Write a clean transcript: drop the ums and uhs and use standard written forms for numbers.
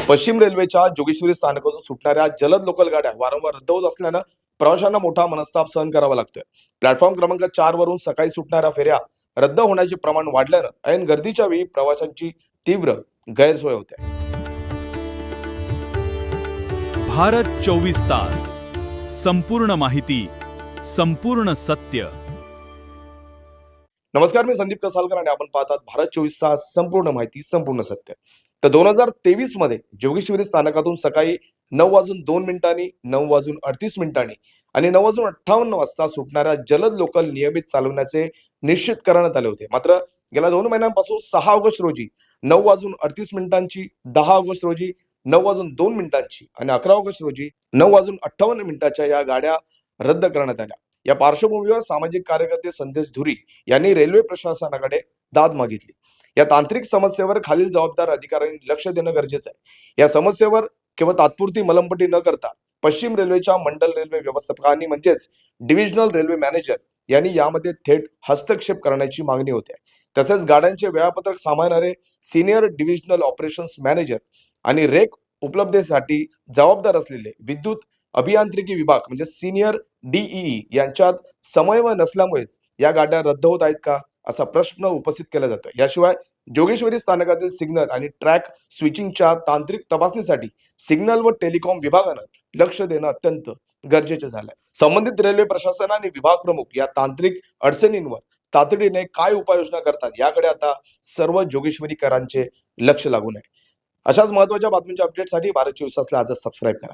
पश्चिम रेल्वेच्या जोगेश्वरी स्थानकातून सुटणाऱ्या जलद लोकल गाड्या वारंवार रद्द होत असल्यानं प्रवाशांना मोठा मनस्ताप सहन करावा लागतोय. प्लॅटफॉर्म क्रमांक 4 वरून सकाळी सुटणाऱ्या फेऱ्या रद्द होण्याचे प्रमाण वाढल्यानं ऐन गर्दीच्या वेळी प्रवाशांची तीव्र गैरसोय होते. भारत 24 तास, संपूर्ण माहिती, संपूर्ण सत्य. नमस्कार, मी संदीप कसालकर आणि आपण पाहतात भारत 24 तास, संपूर्ण माहिती, संपूर्ण सत्य. तर 2023 मध्ये जोगेश्वरी स्थानकातून सकाळी 9:02 9:38 आणि 9:58 वाजता सुटणाऱ्या जलद लोकल नियमित चालवण्याचे निश्चित करण्यात आले होते. मात्र गेल्या 2 महिन्यांपासून 6 ऑगस्ट रोजी 9:38 10 ऑगस्ट रोजी 9:02 आणि 11 ऑगस्ट रोजी 9:58 या गाड्या रद्द करण्यात आल्या. या पार्श्वभूमीवर सामाजिक कार्यकर्ते संदेश धुरी यांनी रेल्वे प्रशासनाकडे दाद मागितली. या तांत्रिक समस्येवर खालील जबाबदार अधिकाऱ्यांनी लक्ष देणं गरजेचं आहे. या समस्येवर केवळ तात्पुरती मलमपट्टी न करता पश्चिम रेल्वेच्या मंडल रेल्वे व्यवस्थापकांनी म्हणजेच डिव्हिजनल रेल्वे मॅनेजर यांनी यामध्ये थेट हस्तक्षेप करण्याची मागणी होते. तसेच गाड्यांचे वेळापत्रक सांभाळणारे सिनियर डिव्हिजनल ऑपरेशन्स मॅनेजर आणि रेक उपलब्धतेसाठी जबाबदार असलेले विद्युत अभियांत्रिकी विभाग म्हणजे सिनियर डीईई यांच्यात समन्वय नसल्यामुळेच या गाड्या रद्द होत आहेत का, असा प्रश्न उपस्थित केला जातो. याशिवाय जोगेश्वरी स्थानकातील सिग्नल आणि ट्रॅक स्विचिंगच्या तांत्रिक तपासणीसाठी सिग्नल व टेलिकॉम विभागानं लक्ष देणं अत्यंत गरजेचे झालंय. संबंधित रेल्वे प्रशासन आणि विभाग प्रमुख या तांत्रिक अडचणींवर तातडीने काय उपाययोजना करतात याकडे आता सर्व जोगेश्वरीकरांचे लक्ष लागून आहे. अशाच महत्त्वाच्या बातमीच्या अपडेटसाठी भारत 24 तासला आजच सबस्क्राईब करा.